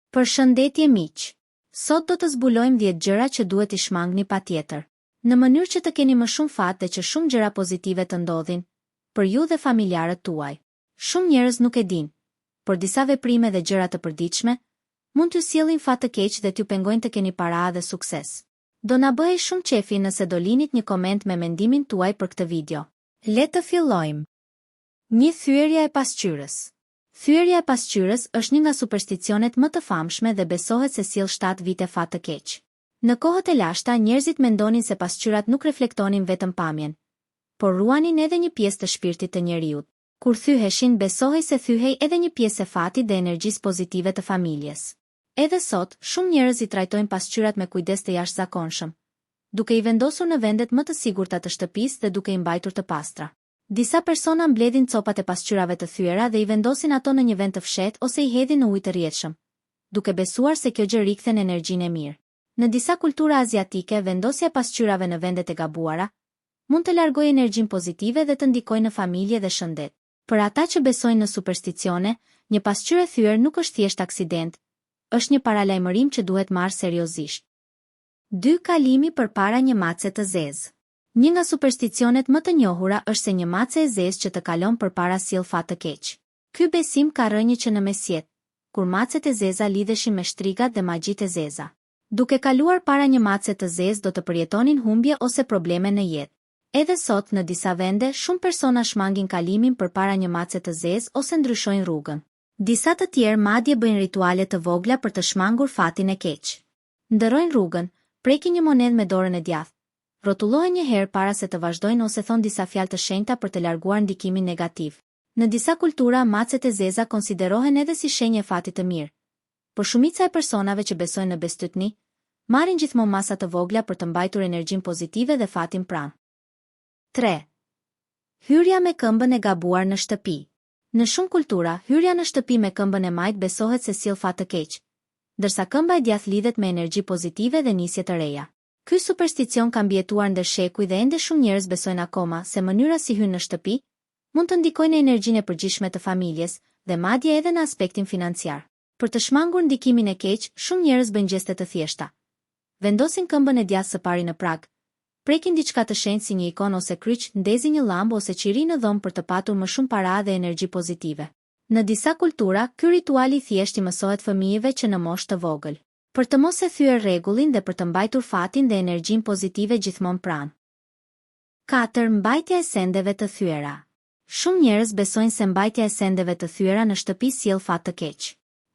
Përshëndetje miq. Sot do të zbulojmë 10 gjëra që duhet i shmangni patjetër, në mënyrë që të keni më shumë fat dhe që shumë gjëra pozitive të ndodhin për ju dhe familjarët tuaj. Shumë njerëz nuk e dinë, por disa veprime dhe gjëra të përditshme mund t'ju sjellin fat të keq dhe t'ju pengojnë të keni para dhe sukses. Do na bëhej shumë qefi nëse do linit një koment me mendimin tuaj për këtë video. Le të fillojmë. 1. Thyerja e pasqyrës. Thyerja e pasqyrës është një nga supersticionet më të famshme dhe besohet se sjell 7 vite fat të keq. Në kohët e lashta njerëzit mendonin se pasqyrat nuk reflektonin vetëm pamjen, por ruanin edhe një pjesë të shpirtit të njeriut. Kur thyheshin, besohej se thyhej edhe një pjesë e fatit dhe energjisë pozitive të familjes. Edhe sot, shumë njerëz i trajtojnë pasqyrat me kujdes të jashtëzakonshëm, duke i vendosur në vendet më të sigurta të shtëpisë dhe duke i mbajtur të pastra. Disa persona mbledhin copat e pasqyrave të thyera dhe i vendosin ato në një vend të fshehtë ose i hedhin në ujë të rrjedhshëm, duke besuar se kjo gjë rikthen energjinë e mirë. Në disa kultura aziatike, vendosja e pasqyrave në vendet e gabuara mund të largojë energjinë pozitive dhe të ndikojë në familje dhe shëndet. Për ata që besojnë në supersticione, një pasqyrë e thyer nuk është thjesht aksident, është një paralajmërim që duhet marrë seriozisht. 2. Kalimi përpara një mace të zezë. Një nga supersticionet më të njohura është se një mace e zezë që të kalon përpara sjell fat të keq. Ky besim ka rënjë që në mesjet, kur macet e zeza lidheshin me shtrigat dhe magjitë e zeza. Duke kaluar para një mace të zezë do të përjetonin humbje ose probleme në jetë. Edhe sot në disa vende, shumë persona shmangin kalimin përpara një mace të zezë ose ndryshojnë rrugën. Disa të tjerë madje bëjnë rituale të vogla për të shmangur fatin e keq. Ndërrojnë rrugën, prekin një monedhë me dorën e djathtë, rrotullohen një herë para se të vazhdojnë ose thon disa fjalë të shenjta për të larguar ndikimin negativ. Në disa kultura, macet e zeza konsiderohen edhe si shenjë e fatit të mirë. Por shumica e personave që besojnë në bestytni, marrin gjithmonë masa të vogla për të mbajtur energjinë pozitive dhe fatin pranë. 3. Hyrja me këmbën e gabuar në shtëpi. Në shumë kultura, hyrja në shtëpi me këmbën e majt besohet se sjell fat të keq, ndërsa këmba e djathtë lidhet me energji pozitive dhe nisje të reja. Ky supersticion ka mbijetuar ndër shekuj dhe ende shumë njerëz besojnë akoma se mënyra si hyn në shtëpi mund të ndikojë në energjinë e përgjithshme të familjes dhe madje edhe në aspektin financiar. Për të shmangur ndikimin e keq, shumë njerëz bëjnë gjeste të thjeshta. Vendosin këmbën e djathtë së pari në prag, prekin diçka të shenjtë si një ikon ose kryq, ndezin një llambë ose qiri në dhomë për të patur më shumë para dhe energji pozitive. Në disa kultura, ky ritual i thjeshtë i mësohet fëmijëve që në moshë të vogël, për të mos e thyer rregullin dhe për të mbajtur fatin dhe energjinë pozitive gjithmonë pranë. 4. Mbajtja e sendeve të thyera. Shumë njerëz besojnë se mbajtja e sendeve të thyera në shtëpi sjell fat të keq.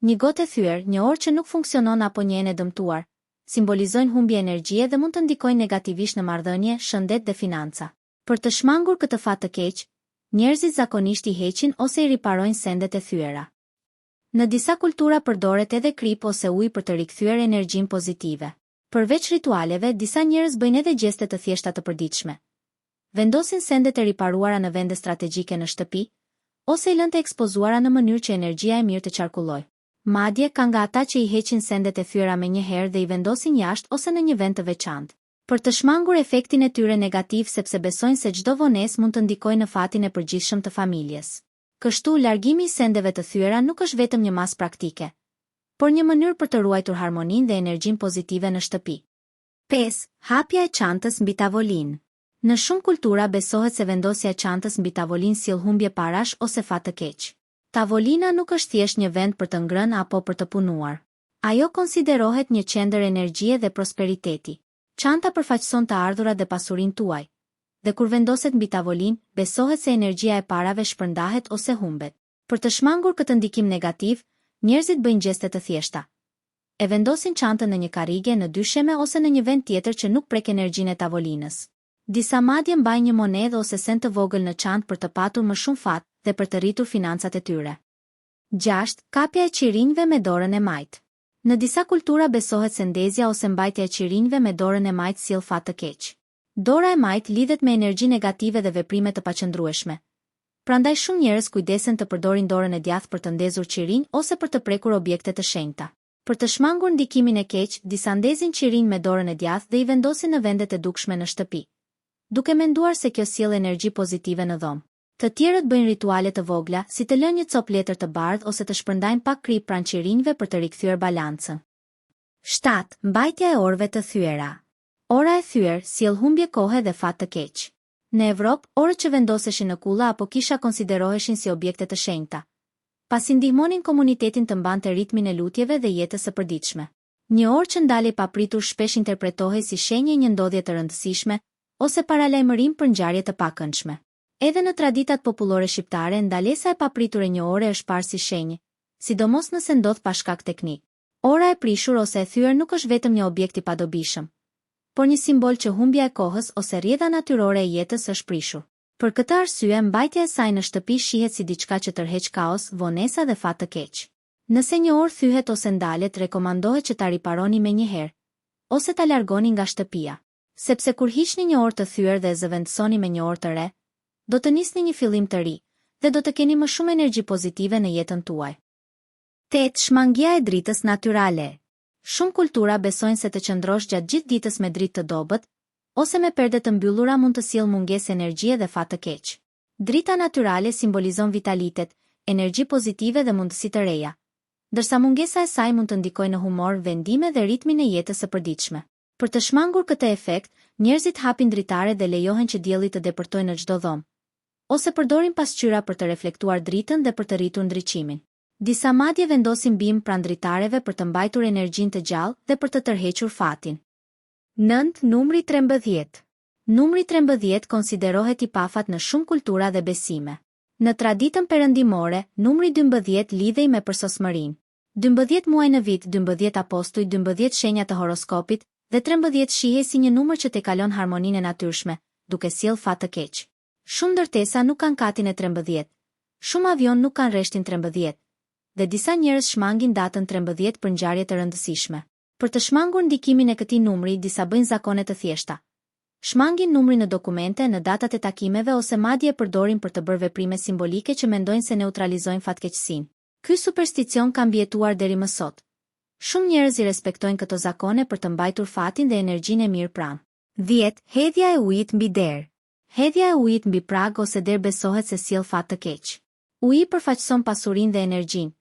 Një gotë e thyer, një orë që nuk funksionon apo një enë e dëmtuar, simbolizojnë humbje energjie dhe mund të ndikojnë negativisht në marrëdhënie, shëndet dhe financa. Për të shmangur këtë fat të keq, njerëzit zakonisht i heqin ose i riparojnë sendet e thyera. Në disa kultura përdoret edhe krip ose ujë për të rikthyer energjinë pozitive. Përveç ritualeve, disa njerëz bëjnë edhe gjeste të thjeshta të përditshme. Vendosin sendet e riparuara në vende strategjike në shtëpi, ose i lënë të ekspozuara në mënyrë që energjia e mirë të qarkullojë. Madje ka nga ata që i heqin sendet e thyera me një herë dhe i vendosin jashtë ose në një vend të veçantë, për të shmangur efektin e tyre negativ sepse besojnë se çdo vonesë mund të ndikojë në fatin e përgjithshëm të familjes. Kështu, largimi i sendeve të thyera nuk është vetëm një mas praktike, por një mënyrë për të ruajtur harmoninë dhe energjinë pozitive në shtëpi. 5. Hapja e çantës mbi tavolinë. Në shumë kultura besohet se vendosja e çantës mbi tavolinë sjell humbje parash ose fat të keq. Tavolina nuk është thjesht një vend për të ngrënë apo për të punuar. Ajo konsiderohet një qendër energjie dhe prosperiteti. Çanta përfaqëson të ardhurat dhe pasurinë tuaj, dhe kur vendoset mbi tavolinë, besohet se energjia e parave shpërndahet ose humbet. Për të shmangur këtë ndikim negativ, njerëzit bëjnë gjeste të thjeshta. E vendosin çantën në një karrige, në dysheme ose në një vend tjetër që nuk prek energjinë e tavolinës. Disa madje mbajnë një monedhë ose send të vogël në çantë për të patur më shumë fat dhe për të rritur financat e tyre. 6. Kapja e qirinjve me dorën e majtë. Në disa kultura besohet se ndezja ose mbajtja e qirinjve me dorën e majtë sjell fat të keq. Dora e majtë lidhet me energji negative dhe veprime të paqëndrueshme. Prandaj shumë njerëz kujdesen të përdorin dorën e djathtë për të ndezur qirinj ose për të prekur objekte të shenjta. Për të shmangur ndikimin e keq, disa ndezin qirinj me dorën e djathtë dhe i vendosin në vendet e dukshme në shtëpi, duke menduar se kjo sjell energji pozitive në dhomë. Të tjerët bëjnë rituale të vogla, si të lënë një copë letër të bardhë ose të shpërndajnë pak krip pranë qirinjve për të rikthyer balancën. 7. Mbajtja e orëve të thyera. Ora e thyer sjell humbje kohe dhe fat të keq. Në Evropë, orët që vendoseshin në kulla apo kisha konsideroheshin si objekte të shenjta, pasi ndihmonin komunitetin të mbante ritmin e lutjeve dhe jetës së përditshme. Një orë që ndalej papritur shpesh interpretohej si shenjë një ndodhje të rëndësishme ose paralajmërim për ngjarje të pakëndshme. Edhe në traditat popullore shqiptare, ndalesa e papritur e një ore është parë si shenjë, sidomos nëse ndodh pa shkak teknik. Ora e prishur ose e thyer nuk është vetëm një objekt i padobishëm, por një simbol që humbja e kohës ose rrjedha natyrore e jetës është prishur. Për këtë arsye, mbajtja e saj në shtëpi shihet si diçka që tërheq kaos, vonesa dhe fat të keq. Nëse një orë thyhet ose ndalet, rekomandohet që ta riparoni menjëherë, ose ta largoni nga shtëpia, sepse kur hiqni një orë të thyer dhe e zëvendësoni me një orë të re, do të nisni një fillim të ri dhe do të keni më shumë energji pozitive në jetën tuaj. 8. Shmangia e dritës natyrale. Shumë kultura besojnë se të qëndrosh gjatë gjithë ditës me dritë të dobët ose me perde të mbyllura mund të sjellë mungesë energjie dhe fat të keq. Drita natyrale simbolizon vitalitet, energji pozitive dhe mundësi të reja, ndërsa mungesa e saj mund të ndikojë në humor, vendime dhe ritmin e jetës së përditshme. Për të shmangur këtë efekt, njerëzit hapin dritare dhe lejohen që dielli të depërtojë në çdo dhomë, ose përdorin pasqyra për të reflektuar dritën dhe për të rritur ndriçimin. Disa madje vendosin bimë pranë dritareve për të mbajtur energjinë të gjallë dhe për të tërhequr fatin. 9. Numri 13. Numri 13 konsiderohet i pafat në shumë kultura dhe besime. Në traditën perëndimore, numri 12 lidhej me përsosmërinë. 12 muaj në vit, 12 apostuj, 12 shenja të horoskopit dhe 13 shihej si një numër që kalon harmoninë e natyrshme, duke sjellë fat të keq. Shumë ndërtesa nuk kanë katin e 13. Shumë avion nuk kanë rreshtin 13. Dhe disa njerëz shmangin datën 13 për ngjarje të rëndësishme. Për të shmangur ndikimin e këtij numri, disa bëjnë zakone të thjeshta. Shmangin numrin në dokumente, në datat e takimeve ose madje e përdorin për të bërë veprime simbolike që mendojnë se neutralizojnë fatkeqësinë. Ky supersticion ka mbijetuar deri më sot. Shumë njerëz i respektojnë këto zakone për të mbajtur fatin dhe energjinë e mirë pranë. 10. Hedhja e ujit mbi derë. Hedhja e ujit mbi prag ose derë besohet se sjell fat të keq. Uji përfaqëson pasurinë dhe energjinë,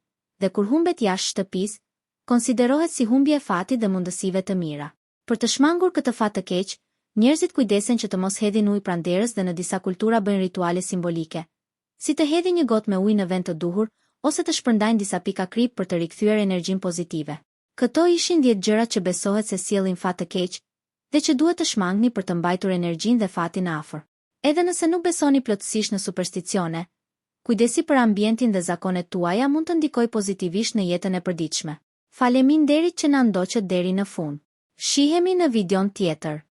dhe kur humbet jashtë shtëpisë, konsiderohet si humbje e fatit dhe mundësive të mira. Për të shmangur këtë fat të keq, njerëzit kujdesen që të mos hedhin ujë pranë derës dhe në disa kultura bëjnë rituale simbolike, si të hedhin një gotë me ujë në vend të duhur ose të shpërndajnë disa pika krip për të rikthyer energjinë pozitive. Këto ishin 10 gjërat që besohet se sjellin fat të keq dhe që duhet të shmangni për të mbajtur energjinë dhe fatin afër. Edhe nëse nuk besoni plotësisht në supersticione, kujdesi për ambientin dhe zakonet tuaja mund të ndikojë pozitivisht në jetën e përditshme. Faleminderit që na ndoqët deri në fund. Shihemi në videon tjetër.